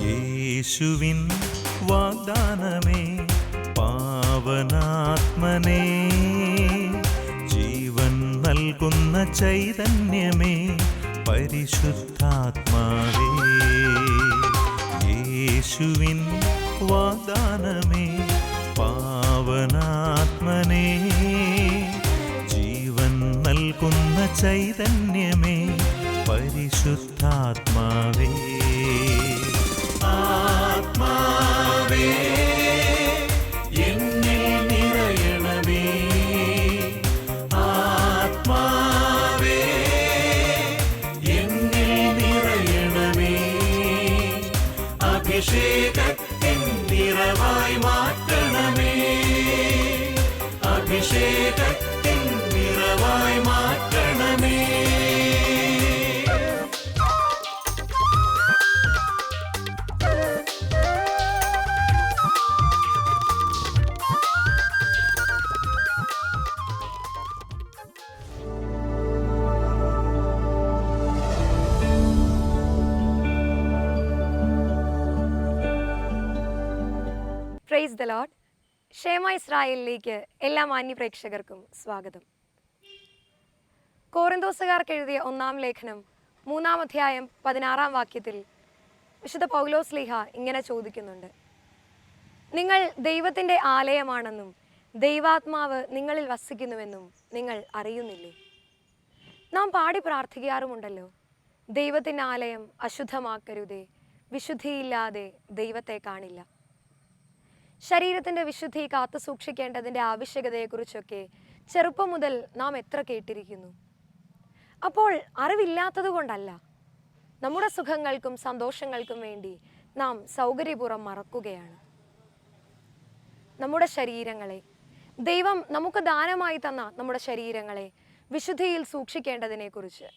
യേശുവിൻ വാഗ്ദാനമേ പാവനാത്മനേ, ജീവൻ നൽകുന്ന ചൈതന്യമേ പരിശുദ്ധാത്മാവേ. യേശുവിൻ വാഗ്ദാനമേ പാവനാത്മനേ, ജീവൻ നൽകുന്ന ചൈതന്യമേ പരിശുദ്ധാത്മാവേ. ആത്മാവേ എന്നിൽ നിറയണമേ, ആത്മാവേ എന്നിൽ നിറയണമേ, അഭിഷേകത്തിൻ നിറവായി മാറ്റണമേ, അഭിഷേകത്തിൻ നിറവായി മാറ്റണമേ. Praise the Lord. ഷേമ ഇസ്രായേലിലേക്ക് എല്ലാ മാന്യ പ്രേക്ഷകർക്കും സ്വാഗതം. കോറിന്തോസുകാർക്ക് എഴുതിയ 1-ാം ലേഖനം 3-ാം അധ്യായം 16-ാം വാക്യത്തിൽ വിശുദ്ധ പൗലോസ് ശ്ലീഹ ഇങ്ങനെ ചോദിക്കുന്നുണ്ട്: നിങ്ങൾ ദൈവത്തിൻ്റെ ആലയമാണെന്നും ദൈവാത്മാവ് നിങ്ങളിൽ വസിക്കുന്നുവെന്നും നിങ്ങൾ അറിയുന്നില്ലേ? നാം പാടി പ്രാർത്ഥിക്കാറുമുണ്ടല്ലോ, ദൈവത്തിൻ്റെ ആലയം അശുദ്ധമാക്കരുതേ, വിശുദ്ധിയില്ലാതെ ദൈവത്തെ കാണില്ല. ശരീരത്തിൻ്റെ വിശുദ്ധി കാത്തു സൂക്ഷിക്കേണ്ടതിൻ്റെ ആവശ്യകതയെക്കുറിച്ചൊക്കെ ചെറുപ്പം മുതൽ നാം എത്ര കേട്ടിരിക്കുന്നു. അപ്പോൾ അറിവില്ലാത്തത് കൊണ്ടല്ല, നമ്മുടെ സുഖങ്ങൾക്കും സന്തോഷങ്ങൾക്കും വേണ്ടി നാം സൗകര്യപൂർവ്വം മറക്കുകയാണ്. നമ്മുടെ ശരീരങ്ങളെ, ദൈവം നമുക്ക് ദാനമായി തന്ന നമ്മുടെ ശരീരങ്ങളെ വിശുദ്ധിയിൽ സൂക്ഷിക്കേണ്ടതിനെക്കുറിച്ച്,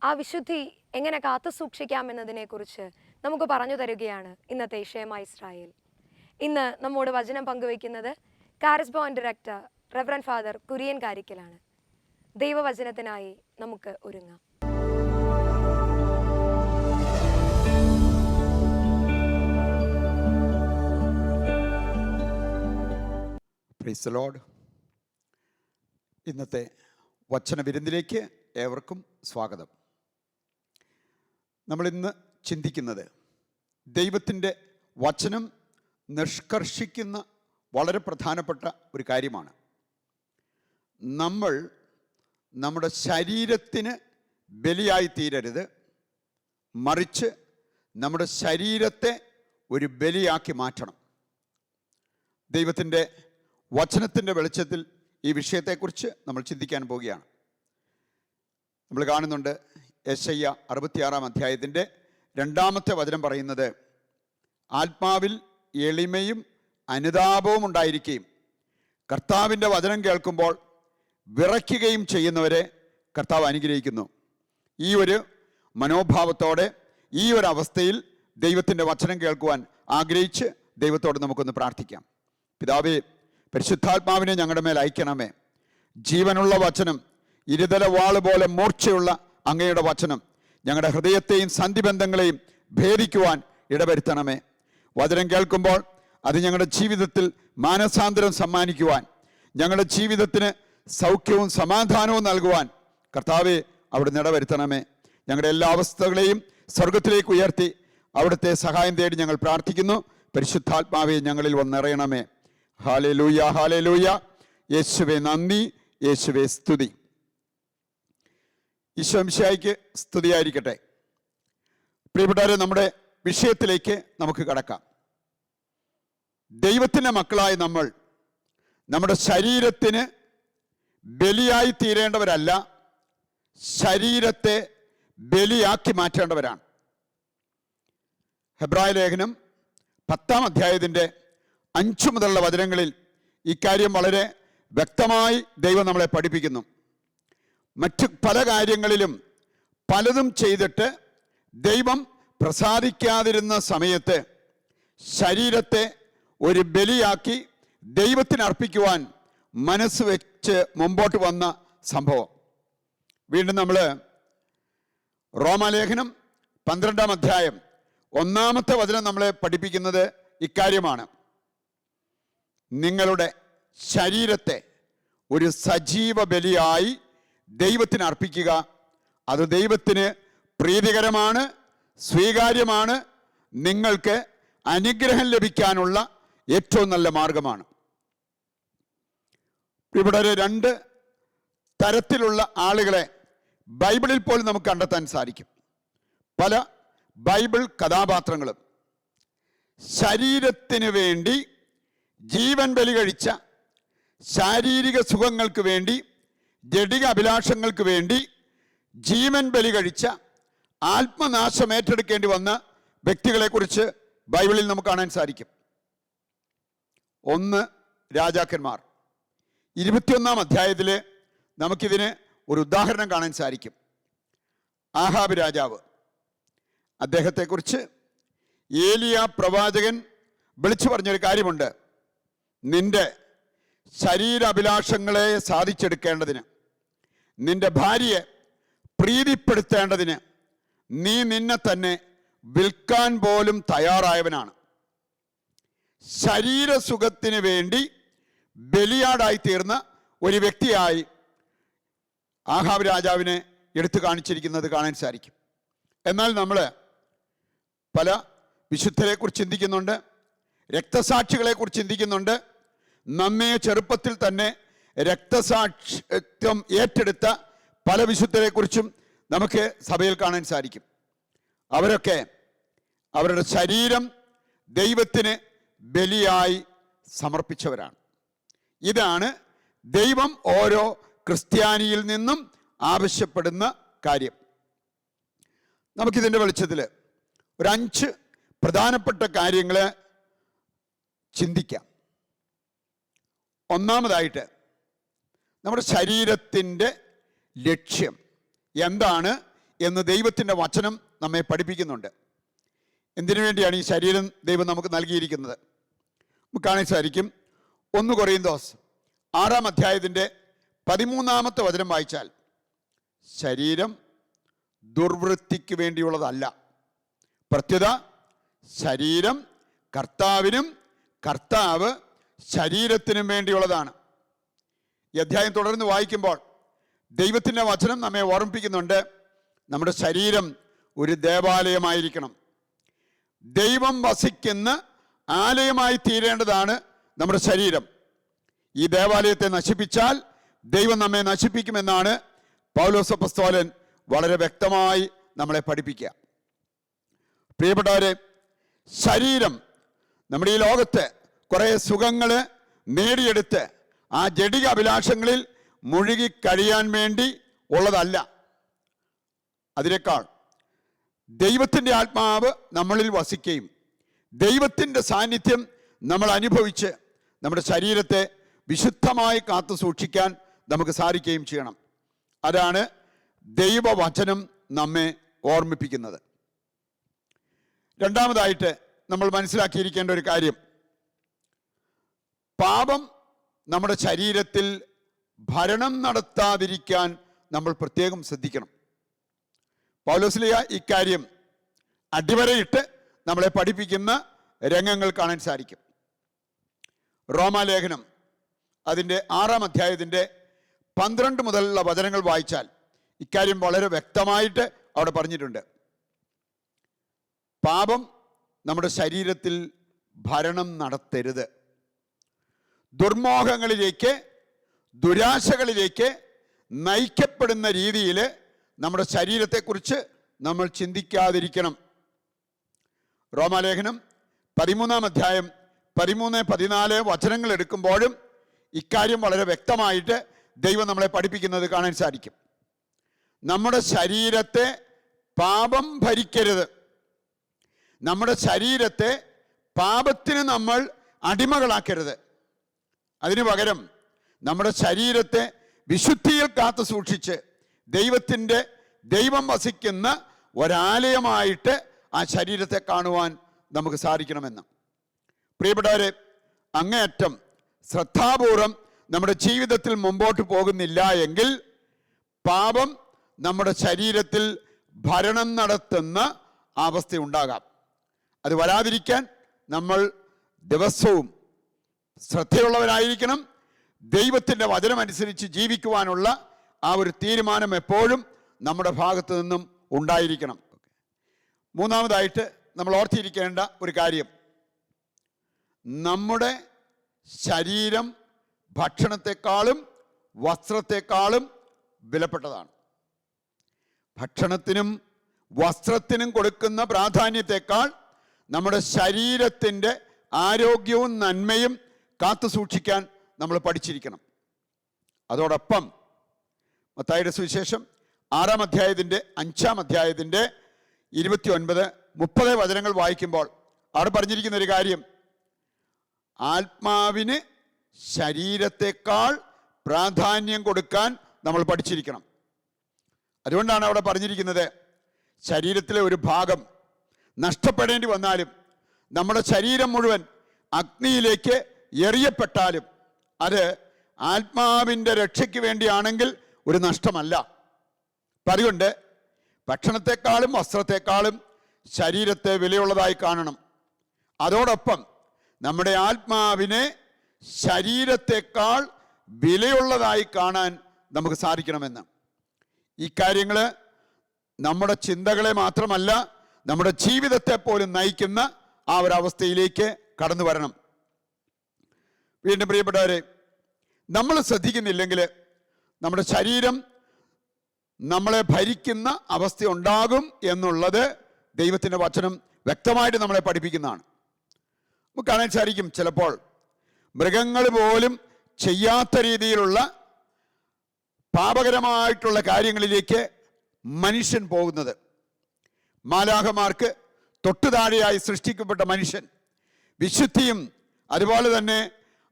ആ വിശുദ്ധി എങ്ങനെ കാത്തു സൂക്ഷിക്കാമെന്നതിനെക്കുറിച്ച് നമുക്ക് പറഞ്ഞു തരികയാണ് ഇന്നത്തെ ഷേമ ഇസ്രായേൽ. ഇന്ന് നമ്മോട് വചനം പങ്കുവയ്ക്കുന്നത് കാരിസ്ബോൺ ഡയറക്ടർ റെവറൻഡ് ഫാദർ കുര്യൻ കാരിക്കലാണ്. ദൈവവചനത്തിനായി നമുക്ക് ഒരുങ്ങാം. Praise the Lord. ഇന്നത്തെ വചന വിരുന്നിലേക്ക് ഏവർക്കും സ്വാഗതം. നമ്മളിന്ന് ചിന്തിക്കുന്നത് ദൈവത്തിൻ്റെ വചനം നിഷ്കർഷിക്കുന്ന വളരെ പ്രധാനപ്പെട്ട ഒരു കാര്യമാണ്. നമ്മൾ നമ്മുടെ ശരീരത്തിന് ബലിയായി തീരരുത്, മറിച്ച് നമ്മുടെ ശരീരത്തെ ഒരു ബലിയാക്കി മാറ്റണം. ദൈവത്തിൻ്റെ വചനത്തിൻ്റെ വെളിച്ചത്തിൽ ഈ വിഷയത്തെക്കുറിച്ച് നമ്മൾ ചിന്തിക്കാൻ പോവുകയാണ്. നമ്മൾ കാണുന്നുണ്ട് യെശയ്യ 66-ാം അധ്യായത്തിൻ്റെ 2-ാമത്തെ വചനം പറയുന്നത്, ആത്മാവിൽ എളിമയും അനുതാപവും ഉണ്ടായിരിക്കുകയും കർത്താവിൻ്റെ വചനം കേൾക്കുമ്പോൾ വിറയ്ക്കുകയും ചെയ്യുന്നവരെ കർത്താവ് അനുഗ്രഹിക്കുന്നു. ഈ ഒരു മനോഭാവത്തോടെ, ഈ ഒരു അവസ്ഥയിൽ ദൈവത്തിൻ്റെ വചനം കേൾക്കുവാൻ ആഗ്രഹിച്ച് ദൈവത്തോട് നമുക്കൊന്ന് പ്രാർത്ഥിക്കാം. പിതാവേ, പരിശുദ്ധാത്മാവിനെ ഞങ്ങളുടെ മേൽ അയക്കണമേ. ജീവനുള്ള വചനം, ഇരുതല വാള് പോലെ മൂർച്ചയുള്ള അങ്ങയുടെ വചനം ഞങ്ങളുടെ ഹൃദയത്തെയും സന്ധിബന്ധങ്ങളെയും ഭേദിക്കുവാൻ ഇടവരുത്തണമേ. വചനം കേൾക്കുമ്പോൾ അത് ഞങ്ങളുടെ ജീവിതത്തിൽ മാനസാന്തരം സമ്മാനിക്കുവാൻ, ഞങ്ങളുടെ ജീവിതത്തിന് സൗഖ്യവും സമാധാനവും നൽകുവാൻ കർത്താവെ അവിടുന്ന് ഇടവരുത്തണമേ. ഞങ്ങളുടെ എല്ലാ അവസ്ഥകളെയും സ്വർഗത്തിലേക്ക് ഉയർത്തി അവിടുത്തെ സഹായം തേടി ഞങ്ങൾ പ്രാർത്ഥിക്കുന്നു. പരിശുദ്ധാത്മാവെ ഞങ്ങളിൽ വന്നിറയണമേ. ഹല്ലേലൂയ, ഹല്ലേലൂയ. യേശുവേ നന്ദി, യേശുവേ സ്തുതി. ഈശോ മിശിഹായ്ക്ക് സ്തുതിയായിരിക്കട്ടെ. പ്രിയപ്പെട്ടവരെ, നമ്മുടെ വിഷയത്തിലേക്ക് നമുക്ക് കടക്കാം. ദൈവത്തിൻ്റെ മക്കളായ നമ്മൾ നമ്മുടെ ശരീരത്തിന് ബലിയായി തീരേണ്ടവരല്ല, ശരീരത്തെ ബലിയാക്കി മാറ്റേണ്ടവരാണ്. ഹെബ്രായ ലേഖനം 10-ാം അധ്യായത്തിൻ്റെ 5 മുതലുള്ള വചനങ്ങളിൽ ഇക്കാര്യം വളരെ വ്യക്തമായി ദൈവം നമ്മളെ പഠിപ്പിക്കുന്നു. മറ്റു പല കാര്യങ്ങളിലും പലതും ചെയ്തിട്ട് ദൈവം പ്രസാദിക്കാതിരുന്ന സമയത്ത് ശരീരത്തെ ഒരു ബലിയാക്കി ദൈവത്തിന് അർപ്പിക്കുവാൻ മനസ്സ് വെച്ച് മുമ്പോട്ട് വന്ന സംഭവം. വീണ്ടും നമ്മൾ റോമാലേഖനം 12-ാം അധ്യായം 1-ാമത്തെ വചനം നമ്മളെ പഠിപ്പിക്കുന്നത് ഇക്കാര്യമാണ്. നിങ്ങളുടെ ശരീരത്തെ ഒരു സജീവ ബലിയായി ദൈവത്തിന് അർപ്പിക്കുക. അത് ദൈവത്തിന് പ്രീതികരമാണ്, സ്വീകാര്യമാണ്, നിങ്ങൾക്ക് അനുഗ്രഹം ലഭിക്കാനുള്ള ഏറ്റവും നല്ല മാർഗമാണ്. ഇവിടെ 2 തരത്തിലുള്ള ആളുകളെ ബൈബിളിൽ പോലും നമുക്ക് കണ്ടെത്താൻ സാധിക്കും. പല ബൈബിൾ കഥാപാത്രങ്ങളും ശരീരത്തിന് വേണ്ടി ജീവൻ ബലി കഴിച്ച, ശാരീരിക സുഖങ്ങൾക്ക് വേണ്ടി, ജഡിക അഭിലാഷങ്ങൾക്ക് വേണ്ടി ജീവൻ ബലി കഴിച്ച, ആത്മനാശം ഏറ്റെടുക്കേണ്ടി വന്ന വ്യക്തികളെക്കുറിച്ച് ബൈബിളിൽ നമുക്ക് കാണാൻ സാധിക്കും. 1 രാജാക്കന്മാർ 21-ാം അധ്യായത്തിൽ നമുക്കിതിന് ഒരു ഉദാഹരണം കാണാൻ സാധിക്കും. ആഹാബ് രാജാവ്, അദ്ദേഹത്തെക്കുറിച്ച് ഏലിയ പ്രവാചകൻ വിളിച്ചു പറഞ്ഞൊരു കാര്യമുണ്ട്. നിന്റെ ശരീരാഭിലാഷങ്ങളെ സാധിച്ചെടുക്കേണ്ടതിന്, നിന്റെ ഭാര്യയെ പ്രീതിപ്പെടുത്തേണ്ടതിന് നീ നിന്നെ തന്നെ വിൽക്കാൻ പോലും തയ്യാറായവനാണ്. ശരീരസുഖത്തിന് വേണ്ടി ബലിയാടായി തീർന്ന ഒരു വ്യക്തിയായി ആഹാബ് രാജാവിനെ എടുത്തു കാണിച്ചിരിക്കുന്നത് കാണാൻ സാധിക്കും. എന്നാൽ നമ്മൾ പല വിശുദ്ധരെക്കുറിച്ച് ചിന്തിക്കുന്നുണ്ട്, രക്തസാക്ഷികളെക്കുറിച്ച് ചിന്തിക്കുന്നുണ്ട്. നമ്മെ ചെറുപ്പത്തിൽ തന്നെ രക്തസാക്ഷിത്വം ഏറ്റെടുത്ത പല വിശുദ്ധരെക്കുറിച്ചും നമുക്ക് സഭയിൽ കാണാൻ സാധിക്കും. അവരൊക്കെ അവരുടെ ശരീരം ദൈവത്തിന് ബലിയായി സമർപ്പിച്ചവരാണ്. ഇതാണ് ദൈവം ഓരോ ക്രിസ്ത്യാനിയിൽ നിന്നും ആവശ്യപ്പെടുന്ന കാര്യം. നമുക്കിതിൻ്റെ വെളിച്ചത്തിൽ ഒരു 5 പ്രധാനപ്പെട്ട കാര്യങ്ങൾ ചിന്തിക്കാം. ഒന്നാമതായിട്ട്, നമ്മുടെ ശരീരത്തിൻ്റെ ലക്ഷ്യം എന്താണ് എന്ന് ദൈവത്തിൻ്റെ വചനം നമ്മെ പഠിപ്പിക്കുന്നുണ്ട്. എന്തിനു വേണ്ടിയാണ് ഈ ശരീരം ദൈവം നമുക്ക് നൽകിയിരിക്കുന്നത്? നമുക്ക് കാണാൻ സാധിക്കും. 1 കൊറിന്തോസ് 6-ാം അധ്യായത്തിൻ്റെ 13-ാമത്തെ വചനം വായിച്ചാൽ, ശരീരം ദുർവൃത്തിക്ക് വേണ്ടിയുള്ളതല്ല, പ്രത്യുത ശരീരം കർത്താവിനും കർത്താവ് ശരീരത്തിനും വേണ്ടിയുള്ളതാണ്. ഈ അധ്യായം തുടർന്ന് വായിക്കുമ്പോൾ ദൈവത്തിൻ്റെ വചനം നമ്മെ ഓർമ്മിപ്പിക്കുന്നുണ്ട്, നമ്മുടെ ശരീരം ഒരു ദേവാലയമായിരിക്കണം. ദൈവം വസിക്കുന്ന ആലയമായി തീരേണ്ടതാണ് നമ്മുടെ ശരീരം. ഈ ദേവാലയത്തെ നശിപ്പിച്ചാൽ ദൈവം നമ്മെ നശിപ്പിക്കുമെന്നാണ് പൗലോസ് അപ്പോസ്തലൻ വളരെ വ്യക്തമായി നമ്മളെ പഠിപ്പിക്കുക. പ്രിയപ്പെട്ടവരെ, ശരീരം നമ്മുടെ ഈ ലോകത്ത് കുറേ സുഖങ്ങൾ നേടിയെടുത്ത് ആ ജഡിക അഭിലാഷങ്ങളിൽ മുഴുകി കഴിയാൻ വേണ്ടി ഉള്ളതല്ല. അതിനേക്കാൾ ദൈവത്തിൻ്റെ ആത്മാവ് നമ്മളിൽ വസിക്കുകയും ദൈവത്തിൻ്റെ സാന്നിധ്യം നമ്മൾ അനുഭവിച്ച് നമ്മുടെ ശരീരത്തെ വിശുദ്ധമായി കാത്തു സൂക്ഷിക്കാൻ നമുക്ക് സാധിക്കുകയും ചെയ്യണം. അതാണ് ദൈവവചനം നമ്മെ ഓർമ്മിപ്പിക്കുന്നത്. രണ്ടാമതായിട്ട് നമ്മൾ മനസ്സിലാക്കിയിരിക്കേണ്ട ഒരു കാര്യം, പാപം നമ്മുടെ ശരീരത്തിൽ ഭരണം നടത്താതിരിക്കാൻ നമ്മൾ പ്രത്യേകം ശ്രദ്ധിക്കണം. പൗലോസ്ലീഹ ഇക്കാര്യം അടിവരയിട്ട് നമ്മളെ പഠിപ്പിക്കുന്ന രംഗങ്ങൾ കാണാൻ സാധിക്കും. റോമാലേഖനം അതിൻ്റെ 6-ാം അധ്യായത്തിൻ്റെ 12 മുതലുള്ള വചനങ്ങൾ വായിച്ചാൽ ഇക്കാര്യം വളരെ വ്യക്തമായിട്ട് അവിടെ പറഞ്ഞിട്ടുണ്ട്. പാപം നമ്മുടെ ശരീരത്തിൽ ഭരണം നടത്തരുത്. ദുർമോഹങ്ങളിലേക്ക്, ദുരാശകളിലേക്ക് നയിക്കപ്പെടുന്ന രീതിയിൽ നമ്മുടെ ശരീരത്തെക്കുറിച്ച് നമ്മൾ ചിന്തിക്കാതിരിക്കണം. റോമാലേഖനം 13-ാം അധ്യായം 13-14 വചനങ്ങൾ എടുക്കുമ്പോഴും ഇക്കാര്യം വളരെ വ്യക്തമായിട്ട് ദൈവം നമ്മളെ പഠിപ്പിക്കുന്നത് കാണാൻ സാധിക്കും. നമ്മുടെ ശരീരത്തെ പാപം ഭരിക്കരുത്. നമ്മുടെ ശരീരത്തെ പാപത്തിന് നമ്മൾ അടിമകളാക്കരുത്. അതിനു പകരം നമ്മുടെ ശരീരത്തെ വിശുദ്ധിയിൽ കാത്തു സൂക്ഷിച്ച് ദൈവം വസിക്കുന്ന ഒരാലയമായിട്ട് ആ ശരീരത്തെ കാണുവാൻ നമുക്ക് സാധിക്കണമെന്ന്. പ്രിയപ്പെട്ടവരെ, അങ്ങേയറ്റം ശ്രദ്ധാപൂർവം നമ്മുടെ ജീവിതത്തിൽ മുമ്പോട്ട് പോകുന്നില്ല എങ്കിൽ പാപം നമ്മുടെ ശരീരത്തിൽ ഭരണം നടത്തുന്ന അവസ്ഥയുണ്ടാകാം. അത് വരാതിരിക്കാൻ നമ്മൾ ദിവസവും ശ്രദ്ധയുള്ളവരായിരിക്കണം. ദൈവത്തിൻ്റെ വചനമനുസരിച്ച് ജീവിക്കുവാനുള്ള ആ ഒരു തീരുമാനം എപ്പോഴും നമ്മുടെ ഭാഗത്തു നിന്നും ഉണ്ടായിരിക്കണം. മൂന്നാമതായിട്ട് നമ്മൾ ഓർത്തിരിക്കേണ്ട ഒരു കാര്യം, നമ്മുടെ ശരീരം ഭക്ഷണത്തെക്കാളും വസ്ത്രത്തെക്കാളും വിലപ്പെട്ടതാണ്. ഭക്ഷണത്തിനും വസ്ത്രത്തിനും കൊടുക്കുന്ന പ്രാധാന്യത്തെക്കാൾ നമ്മുടെ ശരീരത്തിൻ്റെ ആരോഗ്യവും നന്മയും കാത്തു സൂക്ഷിക്കാൻ നമ്മൾ പഠിച്ചിരിക്കണം. അതോടൊപ്പം മത്തായിയുടെ സുവിശേഷം 6-ാം അധ്യായത്തിൻ്റെ 5-ാം അധ്യായത്തിൻ്റെ 29-30 വചനങ്ങൾ വായിക്കുമ്പോൾ അവിടെ പറഞ്ഞിരിക്കുന്ന ഒരു കാര്യം, ആത്മാവിന് ശരീരത്തെക്കാൾ പ്രാധാന്യം കൊടുക്കാൻ നമ്മൾ പഠിച്ചിരിക്കണം. അതുകൊണ്ടാണ് അവിടെ പറഞ്ഞിരിക്കുന്നത്, ശരീരത്തിലെ ഒരു ഭാഗം നഷ്ടപ്പെടേണ്ടി വന്നാലും, നമ്മുടെ ശരീരം മുഴുവൻ അഗ്നിയിലേക്ക് എറിയപ്പെട്ടാലും അത് ആത്മാവിൻ്റെ രക്ഷയ്ക്ക് വേണ്ടിയാണെങ്കിൽ ഒരു നഷ്ടമല്ല. അപ്പം അതുകൊണ്ട് ഭക്ഷണത്തെക്കാളും വസ്ത്രത്തെക്കാളും ശരീരത്തെ വിലയുള്ളതായി കാണണം. അതോടൊപ്പം നമ്മുടെ ആത്മാവിനെ ശരീരത്തെക്കാൾ വിലയുള്ളതായി കാണാൻ നമുക്ക് സാധിക്കണമെന്ന്. ഈ കാര്യങ്ങൾ നമ്മുടെ ചിന്തകളെ മാത്രമല്ല, നമ്മുടെ ജീവിതത്തെ പോലും നയിക്കുന്ന ആ ഒരവസ്ഥയിലേക്ക് കടന്നു വരണം. വീണ്ടും പ്രിയപ്പെട്ടവരെ, നമ്മൾ ശ്രദ്ധിക്കുന്നില്ലെങ്കിൽ നമ്മുടെ ശരീരം നമ്മളെ ഭരിക്കുന്ന അവസ്ഥ ഉണ്ടാകും എന്നുള്ളത് ദൈവത്തിൻ്റെ വചനം വ്യക്തമായിട്ട് നമ്മളെ പഠിപ്പിക്കുന്നതാണ്. നമുക്ക് കാണാൻ സാധിക്കും, ചിലപ്പോൾ മൃഗങ്ങൾ പോലും ചെയ്യാത്ത രീതിയിലുള്ള പാപകരമായിട്ടുള്ള കാര്യങ്ങളിലേക്ക് മനുഷ്യൻ പോകുന്നത്. മാലാഖമാർക്ക് തൊട്ടുതാഴെയായി സൃഷ്ടിക്കപ്പെട്ട മനുഷ്യൻ, വിശുദ്ധിയും അതുപോലെ തന്നെ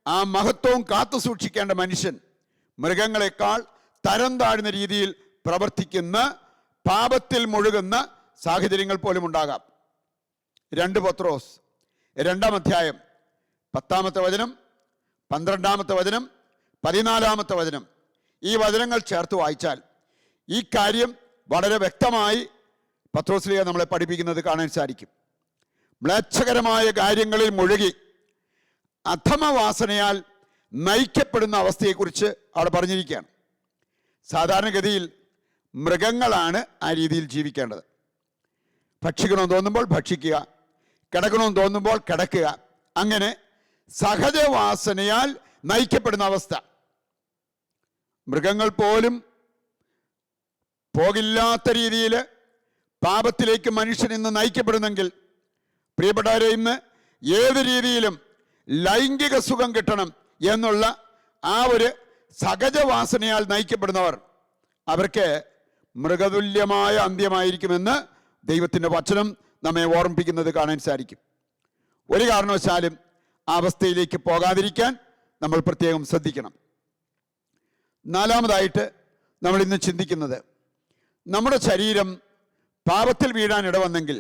ആ മഹത്വവും കാത്തു സൂക്ഷിക്കേണ്ട മനുഷ്യൻ മൃഗങ്ങളെക്കാൾ തരം താഴ്ന്ന രീതിയിൽ പ്രവർത്തിക്കുന്ന, പാപത്തിൽ മുഴുകുന്ന സാഹചര്യങ്ങൾ പോലും ഉണ്ടാകാം. 2 പത്രോസ് 2-ാം അധ്യായം 10-ാമത്തെ വചനം, 12-ാമത്തെ വചനം, 14-ാമത്തെ വചനം, ഈ വചനങ്ങൾ ചേർത്ത് വായിച്ചാൽ ഈ കാര്യം വളരെ വ്യക്തമായി പത്രോസ്ലീഹ നമ്മളെ പഠിപ്പിക്കുന്നത് കാണാൻ സാധിക്കും. മ്ലേച്ഛകരമായ കാര്യങ്ങളിൽ മുഴുകി അധമവാസനയാൽ നയിക്കപ്പെടുന്ന അവസ്ഥയെക്കുറിച്ച് അവിടെ പറഞ്ഞിരിക്കുകയാണ്. സാധാരണഗതിയിൽ മൃഗങ്ങളാണ് ആ രീതിയിൽ ജീവിക്കേണ്ടത്. ഭക്ഷിക്കണമെന്ന് തോന്നുമ്പോൾ ഭക്ഷിക്കുക, കിടക്കണമെന്ന് തോന്നുമ്പോൾ കിടക്കുക, അങ്ങനെ സഹജവാസനയാൽ നയിക്കപ്പെടുന്ന അവസ്ഥ. മൃഗങ്ങൾ പോലും പോകില്ലാത്ത രീതിയിൽ പാപത്തിലേക്ക് മനുഷ്യൻ ഇന്ന് നയിക്കപ്പെടുന്നെങ്കിൽ, പ്രിയപ്പെട്ടവരെ, ഇന്ന് ഏത് രീതിയിലും ലൈംഗിക സുഖം കിട്ടണം എന്നുള്ള ആ ഒരു സഹജവാസനയാൽ നയിക്കപ്പെടുന്നവർ, അവർക്ക് മൃഗതുല്യമായ അന്ത്യമായിരിക്കുമെന്ന് ദൈവത്തിൻ്റെ വചനം നമ്മെ ഓർമ്മിപ്പിക്കുന്നത് കാണാൻ സാധിക്കും. ഒരു കാരണവശാലും ആ അവസ്ഥയിലേക്ക് പോകാതിരിക്കാൻ നമ്മൾ പ്രത്യേകം ശ്രദ്ധിക്കണം. 4-മതായിട്ട് നമ്മൾ ഇന്ന് ചിന്തിക്കുന്നത്, നമ്മുടെ ശരീരം പാപത്തിൽ വീഴാൻ ഇടവന്നെങ്കിൽ,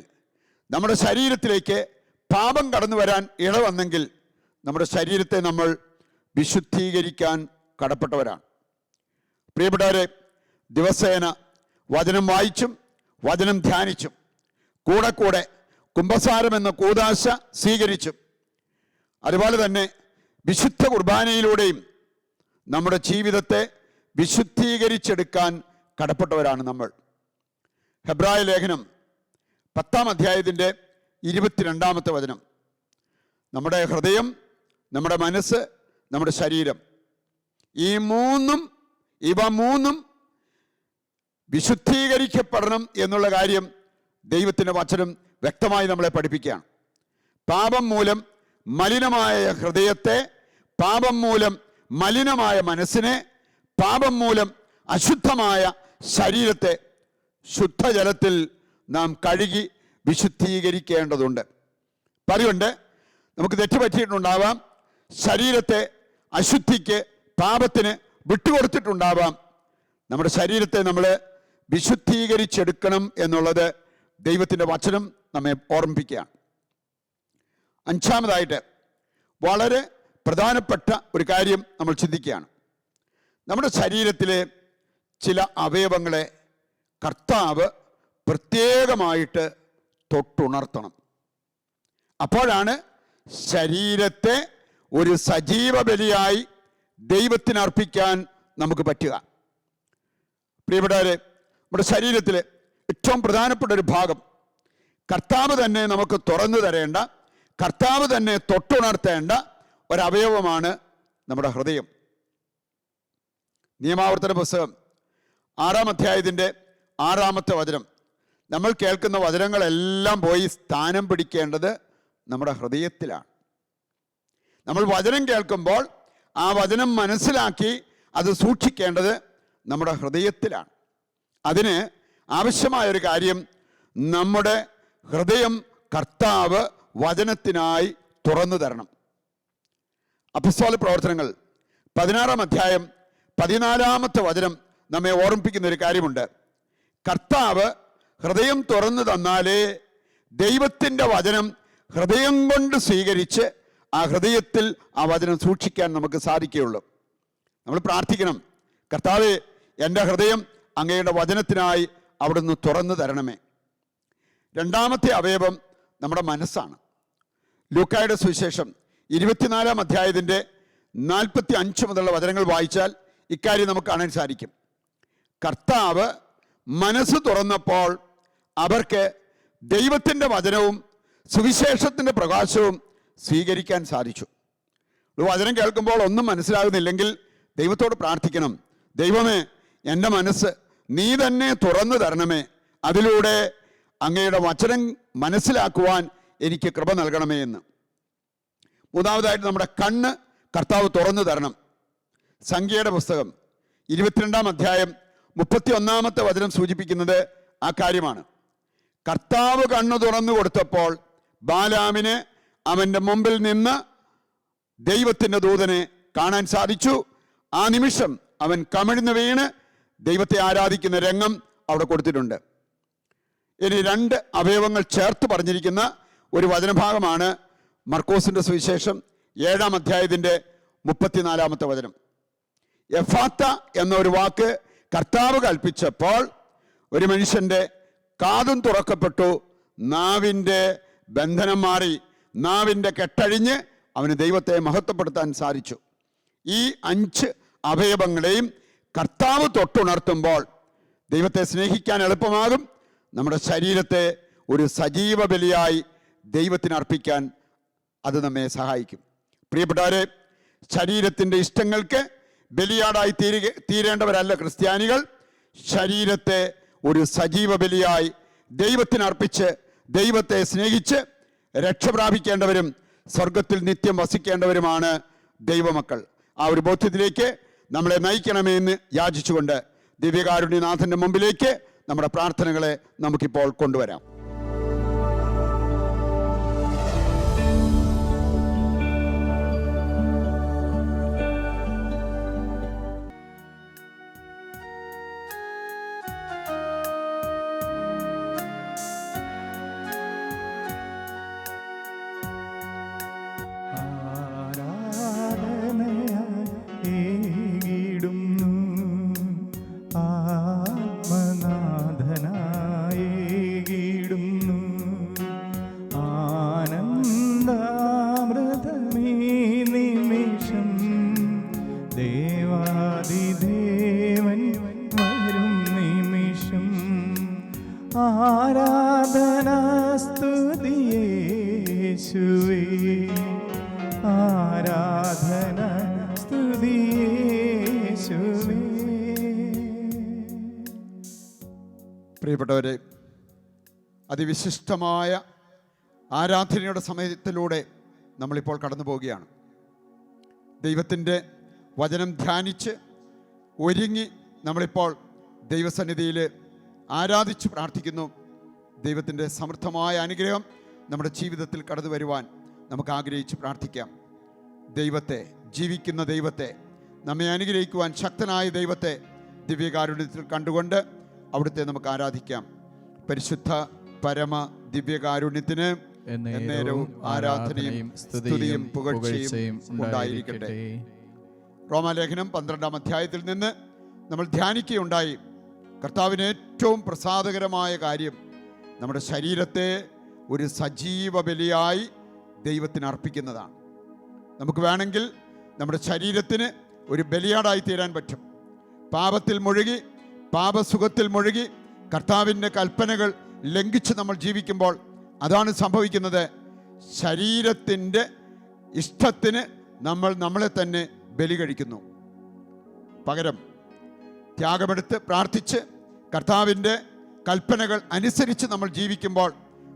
നമ്മുടെ ശരീരത്തിലേക്ക് പാപം കടന്നു വരാൻ ഇടവന്നെങ്കിൽ നമ്മുടെ ശരീരത്തെ നമ്മൾ വിശുദ്ധീകരിക്കാൻ കടപ്പെട്ടവരാണ്. പ്രിയപ്പെട്ടവരെ, ദിവസേന വചനം വായിച്ചും വചനം ധ്യാനിച്ചും കൂടെ കൂടെ കുമ്പസാരം എന്ന കൂദാശ സ്വീകരിച്ചും അതുപോലെ തന്നെ വിശുദ്ധ കുർബാനയിലൂടെയും നമ്മുടെ ജീവിതത്തെ വിശുദ്ധീകരിച്ചെടുക്കാൻ കടപ്പെട്ടവരാണ് നമ്മൾ. ഹെബ്രായ ലേഖനം 10-ാം അധ്യായത്തിൻ്റെ 22-ാമത്തെ വചനം, നമ്മുടെ ഹൃദയം, നമ്മുടെ മനസ്സ്, നമ്മുടെ ശരീരം, ഇവ മൂന്നും വിശുദ്ധീകരിക്കപ്പെടണം എന്നുള്ള കാര്യം ദൈവത്തിൻ്റെ വചനം വ്യക്തമായി നമ്മളെ പഠിപ്പിക്കുകയാണ്. പാപം മൂലം മലിനമായ ഹൃദയത്തെ, പാപം മൂലം മലിനമായ മനസ്സിനെ, പാപം മൂലം അശുദ്ധമായ ശരീരത്തെ ശുദ്ധജലത്തിൽ നാം കഴുകി വിശുദ്ധീകരിക്കേണ്ടതുണ്ട്. അപ്പം അതുകൊണ്ട് നമുക്ക് തെറ്റുപറ്റിയിട്ടുണ്ടാവാം, ശരീരത്തെ അശുദ്ധിക്ക്, പാപത്തിന് വിട്ടുകൊടുത്തിട്ടുണ്ടാവാം. നമ്മുടെ ശരീരത്തെ നമ്മൾ വിശുദ്ധീകരിച്ചെടുക്കണം എന്നുള്ളത് ദൈവത്തിൻ്റെ വചനം നമ്മെ ഓർമ്മിപ്പിക്കുകയാണ്. അഞ്ചാമതായിട്ട് വളരെ പ്രധാനപ്പെട്ട ഒരു കാര്യം നമ്മൾ ചിന്തിക്കുകയാണ്. നമ്മുടെ ശരീരത്തിലെ ചില അവയവങ്ങളെ കർത്താവ് പ്രത്യേകമായിട്ട് തൊട്ടുണർത്തണം. അപ്പോഴാണ് ശരീരത്തെ ഒരു സജീവ ബലിയായി ദൈവത്തിന് അർപ്പിക്കാൻ നമുക്ക് പറ്റുക. പ്രിയപ്പെട്ടവരെ, നമ്മുടെ ശരീരത്തിലെ ഏറ്റവും പ്രധാനപ്പെട്ട ഒരു ഭാഗം കർത്താവ് തന്നെ നമുക്ക് തുറന്നു തരേണ്ട, കർത്താവ് തന്നെ തൊട്ടുണർത്തേണ്ട ഒരവയവമാണ് നമ്മുടെ ഹൃദയം. നിയമാവർത്തന പുസ്തകം 6-ാം അധ്യായത്തിൻ്റെ 6-ാമത്തെ വചനം. നമ്മൾ കേൾക്കുന്ന വചനങ്ങളെല്ലാം പോയി സ്ഥാനം പിടിക്കേണ്ടത് നമ്മുടെ ഹൃദയത്തിലാണ്. നമ്മൾ വചനം കേൾക്കുമ്പോൾ ആ വചനം മനസ്സിലാക്കി അത് സൂക്ഷിക്കേണ്ടത് നമ്മുടെ ഹൃദയത്തിലാണ്. അതിന് ആവശ്യമായൊരു കാര്യം, നമ്മുടെ ഹൃദയം കർത്താവ് വചനത്തിനായി തുറന്നു തരണം. അപ്പോസ്തല പ്രവർത്തനങ്ങൾ 16-ാം അധ്യായം 14-ാമത്തെ വചനം നമ്മെ ഓർമ്മിപ്പിക്കുന്ന ഒരു കാര്യമുണ്ട്. കർത്താവ് ഹൃദയം തുറന്നു തന്നാലേ ദൈവത്തിൻ്റെ വചനം ഹൃദയം കൊണ്ട് സ്വീകരിച്ച് ആ ഹൃദയത്തിൽ ആ വചനം സൂക്ഷിക്കാൻ നമുക്ക് സാധിക്കുകയുള്ളൂ. നമ്മൾ പ്രാർത്ഥിക്കണം, കർത്താവേ, എൻ്റെ ഹൃദയം അങ്ങയുടെ വചനത്തിനായി അവിടുന്ന് തുറന്നു തരണമേ. രണ്ടാമത്തെ അവയവം നമ്മുടെ മനസ്സാണ്. ലൂക്കായുടെ സുവിശേഷം 24-ാം അധ്യായത്തിൻ്റെ 45 മുതലുള്ള വചനങ്ങൾ വായിച്ചാൽ ഇക്കാര്യം നമുക്ക് കാണാൻ സാധിക്കും. കർത്താവ് മനസ്സ് തുറന്നപ്പോൾ അവർക്ക് ദൈവത്തിൻ്റെ വചനവും സുവിശേഷത്തിൻ്റെ പ്രകാശവും സ്വീകരിക്കാൻ സാധിച്ചു. വചനം കേൾക്കുമ്പോൾ ഒന്നും മനസ്സിലാകുന്നില്ലെങ്കിൽ ദൈവത്തോട് പ്രാർത്ഥിക്കണം, ദൈവമേ, എൻ്റെ മനസ്സ് നീ തന്നെ തുറന്നു തരണമേ, അതിലൂടെ അങ്ങയുടെ വചനം മനസ്സിലാക്കുവാൻ എനിക്ക് കൃപ നൽകണമേ എന്ന്. മൂന്നാമതായിട്ട് നമ്മുടെ കണ്ണ് കർത്താവ് തുറന്നു തരണം. സംഖ്യയുടെ പുസ്തകം 22-ാം അധ്യായം 31-ാമത്തെ വചനം സൂചിപ്പിക്കുന്നത് ആ കാര്യമാണ്. കർത്താവ് കണ്ണ് തുറന്നു കൊടുത്തപ്പോൾ ബാലാമിന് അവൻ്റെ മുമ്പിൽ നിന്ന് ദൈവത്തിൻ്റെ ദൂതനെ കാണാൻ സാധിച്ചു. ആ നിമിഷം അവൻ കമിഴ്ന്നു വീണ് ദൈവത്തെ ആരാധിക്കുന്ന രംഗം അവിടെ കൊടുത്തിട്ടുണ്ട്. ഇനി 2 അവയവങ്ങൾ ചേർത്ത് പറഞ്ഞിരിക്കുന്ന ഒരു വചനഭാഗമാണ് മർക്കോസിൻ്റെ സുവിശേഷം 7-ാം അധ്യായത്തിൻ്റെ 34-ാമത്തെ വചനം. എഫാത്ത എന്നൊരു വാക്ക് കർത്താവ് കൽപ്പിച്ചപ്പോൾ ഒരു മനുഷ്യൻ്റെ കാതും തുറക്കപ്പെട്ടു, നാവിൻ്റെ ബന്ധനം മാറി, നാവിൻ്റെ കെട്ടഴിഞ്ഞ് അവന് ദൈവത്തെ മഹത്വപ്പെടുത്താൻ സാധിച്ചു. ഈ 5 അവയവങ്ങളെയും കർത്താവ് തൊട്ടുണർത്തുമ്പോൾ ദൈവത്തെ സ്നേഹിക്കാൻ എളുപ്പമാകും. നമ്മുടെ ശരീരത്തെ ഒരു സജീവ ബലിയായി ദൈവത്തിന് അർപ്പിക്കാൻ അത് നമ്മെ സഹായിക്കും. പ്രിയപ്പെട്ടവരെ, ശരീരത്തിൻ്റെ ഇഷ്ടങ്ങൾക്ക് ബലിയാടായി തീരേണ്ടവരല്ല ക്രിസ്ത്യാനികൾ. ശരീരത്തെ ഒരു സജീവ ബലിയായി ദൈവത്തിന് അർപ്പിച്ച് ദൈവത്തെ സ്നേഹിച്ച് രക്ഷ പ്രാപിക്കേണ്ടവരും സ്വർഗത്തിൽ നിത്യം വസിക്കേണ്ടവരുമാണ് ദൈവമക്കൾ. ആ ഒരു ബോധ്യത്തിലേക്ക് നമ്മളെ നയിക്കണമേ എന്ന് യാചിച്ചുകൊണ്ട് ദിവ്യകാരുണ്യനാഥൻ്റെ മുമ്പിലേക്ക് നമ്മുടെ പ്രാർത്ഥനകളെ നമുക്കിപ്പോൾ കൊണ്ടുവരാം. പ്രിയപ്പെട്ടവരെ, അതിവിശിഷ്ടമായ ആരാധനയുടെ സമയത്തിലൂടെ നമ്മളിപ്പോൾ കടന്നു പോവുകയാണ്. ദൈവത്തിൻ്റെ വചനം ധ്യാനിച്ച് ഒരുങ്ങി നമ്മളിപ്പോൾ ദൈവസന്നിധിയിൽ ആരാധിച്ച് പ്രാർത്ഥിക്കുന്നു. ദൈവത്തിൻ്റെ സമൃദ്ധമായ അനുഗ്രഹം നമ്മുടെ ജീവിതത്തിൽ കടന്നു വരുവാൻ നമുക്ക് ആഗ്രഹിച്ച് പ്രാർത്ഥിക്കാം. ദൈവത്തെ, ജീവിക്കുന്ന ദൈവത്തെ, നമ്മെ അനുഗ്രഹിക്കുവാൻ ശക്തനായ ദൈവത്തെ ദിവ്യകാരുണ്യത്തിൽ കണ്ടുകൊണ്ട് അവിടുത്തെ നമുക്ക് ആരാധിക്കാം. പരിശുദ്ധ പരമ ദിവ്യകാരുണ്യത്തിന് എന്നേരവും ആരാധനയും സ്തുതിയും പുകഴ്ചയും ഉണ്ടായിരിക്കട്ടെ. റോമാലേഖനം 12-ാം അധ്യായത്തിൽ നിന്ന് നമ്മൾ ധ്യാനിക്കുകയുണ്ടായി. കർത്താവിന് ഏറ്റവും പ്രസാദകരമായ കാര്യം നമ്മുടെ ശരീരത്തെ ഒരു സജീവ ബലിയായി ദൈവത്തിന് അർപ്പിക്കുന്നതാണ്. നമുക്ക് വേണമെങ്കിൽ നമ്മുടെ ശരീരത്തിന് ഒരു ബലിയാടായി തീരാൻ പറ്റും. പാപത്തിൽ മുഴുകി, പാപസുഖത്തിൽ മുഴുകി, കർത്താവിൻ്റെ കൽപ്പനകൾ ലംഘിച്ച് നമ്മൾ ജീവിക്കുമ്പോൾ അതാണ് സംഭവിക്കുന്നത്. ശരീരത്തിൻ്റെ ഇഷ്ടത്തിന് നമ്മൾ നമ്മളെ തന്നെ ബലി കഴിക്കുന്നു. പകരം ത്യാഗമെടുത്ത് പ്രാർത്ഥിച്ച് കർത്താവിൻ്റെ കൽപ്പനകൾ അനുസരിച്ച് നമ്മൾ ജീവിക്കുമ്പോൾ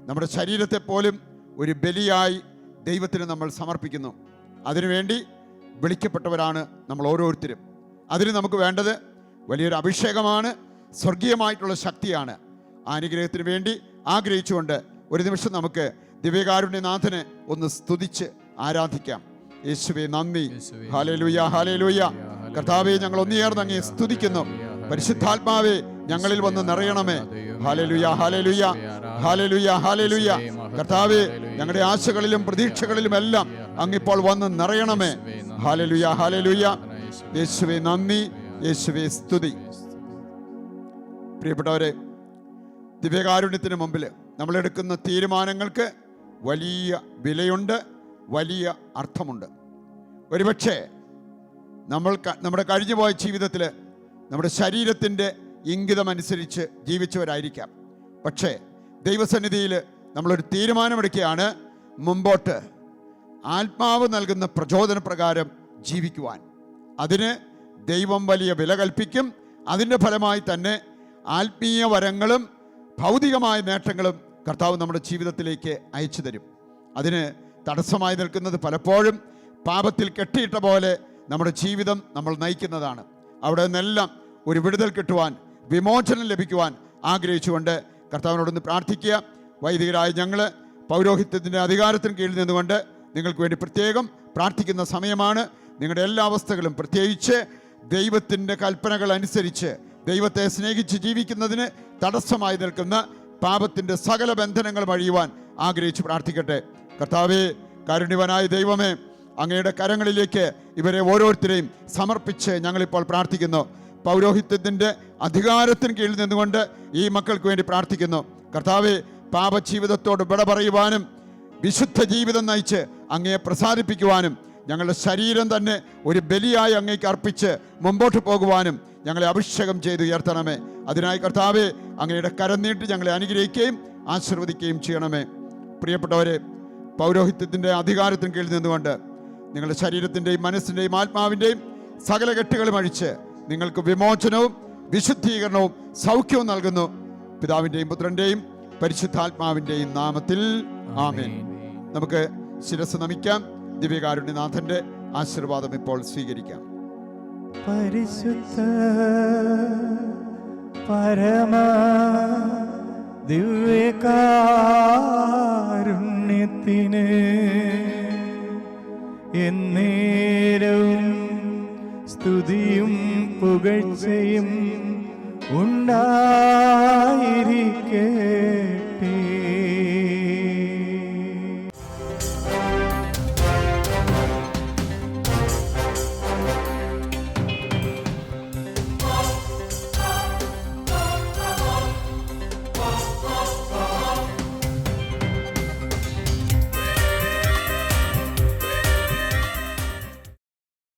നമ്മുടെ ശരീരത്തെ പോലും ഒരു ബലിയായി ദൈവത്തിന് നമ്മൾ സമർപ്പിക്കുന്നു. അതിനുവേണ്ടി വിളിക്കപ്പെട്ടവരാണ് നമ്മൾ ഓരോരുത്തരും. അതിന് നമുക്ക് വേണ്ടത് വലിയൊരു അഭിഷേകമാണ്, സ്വർഗീയമായിട്ടുള്ള ശക്തിയാണ്. ആ അനുഗ്രഹത്തിന് വേണ്ടി ആഗ്രഹിച്ചുകൊണ്ട് ഒരു നിമിഷം നമുക്ക് ദിവ്യകാരുണ്യനാഥനെ ഒന്ന് സ്തുതിച്ച് ആരാധിക്കാം. യേശുവേ നന്ദി, ഹല്ലേലൂയ, ഹല്ലേലൂയ. കർത്താവേ, ഞങ്ങൾ ഒന്നുചേർന്ന് അങ്ങേ സ്തുതിക്കുന്നു. പരിശുദ്ധാത്മാവേ, ഞങ്ങളിൽ വന്ന് നിറയണമേ. ഹല്ലേലൂയ, ഹല്ലേലൂയ, ഹല്ലേലൂയ, ഹല്ലേലൂയ. കർത്താവേ, ഞങ്ങളുടെ ആശകളിലും പ്രതീക്ഷകളിലുമെല്ലാം അങ്ങിപ്പോൾ വന്ന് നിറയണമേ. ഹല്ലേലൂയ, ഹല്ലേലൂയ. യേശുവേ നന്ദി, യേശുവേ സ്തുതി. പ്രിയപ്പെട്ടവരെ, ദിവ്യകാരുണ്യത്തിന് മുമ്പിൽ നമ്മളെടുക്കുന്ന തീരുമാനങ്ങൾക്ക് വലിയ വിലയുണ്ട്, വലിയ അർത്ഥമുണ്ട്. ഒരുപക്ഷെ നമ്മുടെ കഴിഞ്ഞുപോയ ജീവിതത്തിൽ നമ്മുടെ ശരീരത്തിൻ്റെ ഇംഗിതമനുസരിച്ച് ജീവിച്ചവരായിരിക്കാം. പക്ഷേ ദൈവസന്നിധിയിൽ നമ്മളൊരു തീരുമാനമെടുക്കുകയാണ്, മുമ്പോട്ട് ആത്മാവ് നൽകുന്ന പ്രചോദനപ്രകാരം ജീവിക്കുവാൻ. അതിന് ദൈവം വലിയ വില കൽപ്പിക്കും. അതിൻ്റെ ഫലമായി തന്നെ ആത്മീയ വരങ്ങളും ഭൗതികമായ നേട്ടങ്ങളും കർത്താവ് നമ്മുടെ ജീവിതത്തിലേക്ക് അയച്ചു തരും. അതിന് തടസ്സമായി നിൽക്കുന്നത് പലപ്പോഴും പാപത്തിൽ കെട്ടിയിട്ട പോലെ നമ്മുടെ ജീവിതം നമ്മൾ നയിക്കുന്നതാണ്. അവിടെ നിന്നെല്ലാം ഒരു വിടുതൽ കിട്ടുവാൻ, വിമോചനം ലഭിക്കുവാൻ ആഗ്രഹിച്ചുകൊണ്ട് കർത്താവിനോടൊന്ന് പ്രാർത്ഥിക്കുക. വൈദികരായ ഞങ്ങൾ പൗരോഹിത്യത്തിൻ്റെ അധികാരത്തിന് കീഴിൽ നിന്നുകൊണ്ട് നിങ്ങൾക്ക് വേണ്ടി പ്രത്യേകം പ്രാർത്ഥിക്കുന്ന സമയമാണ്. നിങ്ങളുടെ എല്ലാ അവസ്ഥകളും, പ്രത്യേകിച്ച് ദൈവത്തിൻ്റെ കൽപ്പനകൾ അനുസരിച്ച് ദൈവത്തെ സ്നേഹിച്ച് ജീവിക്കുന്നതിന് തടസ്സമായി നിൽക്കുന്ന പാപത്തിൻ്റെ സകല ബന്ധനങ്ങൾ അഴിയുവാൻ ആഗ്രഹിച്ച് പ്രാർത്ഥിക്കട്ടെ. കർത്താവേ, കാരുണ്യവാനായ ദൈവമേ, അങ്ങയുടെ കരങ്ങളിലേക്ക് ഇവരെ ഓരോരുത്തരെയും സമർപ്പിച്ച് ഞങ്ങളിപ്പോൾ പ്രാർത്ഥിക്കുന്നു. പൗരോഹിത്യത്തിൻ്റെ അധികാരത്തിന് കീഴിൽ നിന്നുകൊണ്ട് ഈ മക്കൾക്ക് വേണ്ടി പ്രാർത്ഥിക്കുന്നു. കർത്താവേ, പാപജീവിതത്തോട് വിട പറയുവാനും വിശുദ്ധ ജീവിതം നയിച്ച് അങ്ങയെ പ്രസാദിപ്പിക്കുവാനും ഞങ്ങളുടെ ശരീരം തന്നെ ഒരു ബലിയായി അങ്ങേക്ക് അർപ്പിച്ച് മുമ്പോട്ട് പോകുവാനും ഞങ്ങളെ അഭിഷേകം ചെയ്ത് ഉയർത്തണമേ. അതിനായി കർത്താവേ, അങ്ങയുടെ കരം നീട്ടി ഞങ്ങളെ അനുഗ്രഹിക്കുകയും ആശീർവദിക്കുകയും ചെയ്യണമേ. പ്രിയപ്പെട്ടവരെ, പൗരോഹിത്യത്തിൻ്റെ അധികാരത്തിന് കീഴിൽ നിന്നുകൊണ്ട് നിങ്ങളുടെ ശരീരത്തിൻ്റെയും മനസ്സിൻ്റെയും ആത്മാവിൻ്റെയും സകല കെട്ടുകളും അഴിച്ച് നിങ്ങൾക്ക് വിമോചനവും വിശുദ്ധീകരണവും സൗഖ്യവും നൽകുന്നു. പിതാവിൻ്റെയും പുത്രൻ്റെയും പരിശുദ്ധാത്മാവിൻ്റെയും നാമത്തിൽ ആമേൻ. നമുക്ക് ശിരസ് നമിക്കാം. ദിവ്യകാരുണ്യനാഥൻ്റെ ആശീർവാദം ഇപ്പോൾ സ്വീകരിക്കാം. പരിശുദ്ധ പരമ ദിവ്യകാരുണ്യത്തിന് എന്നേരവും സ്തുതിയും പുകഴ്ചയും ഉണ്ടായിരിക്കട്ടെ.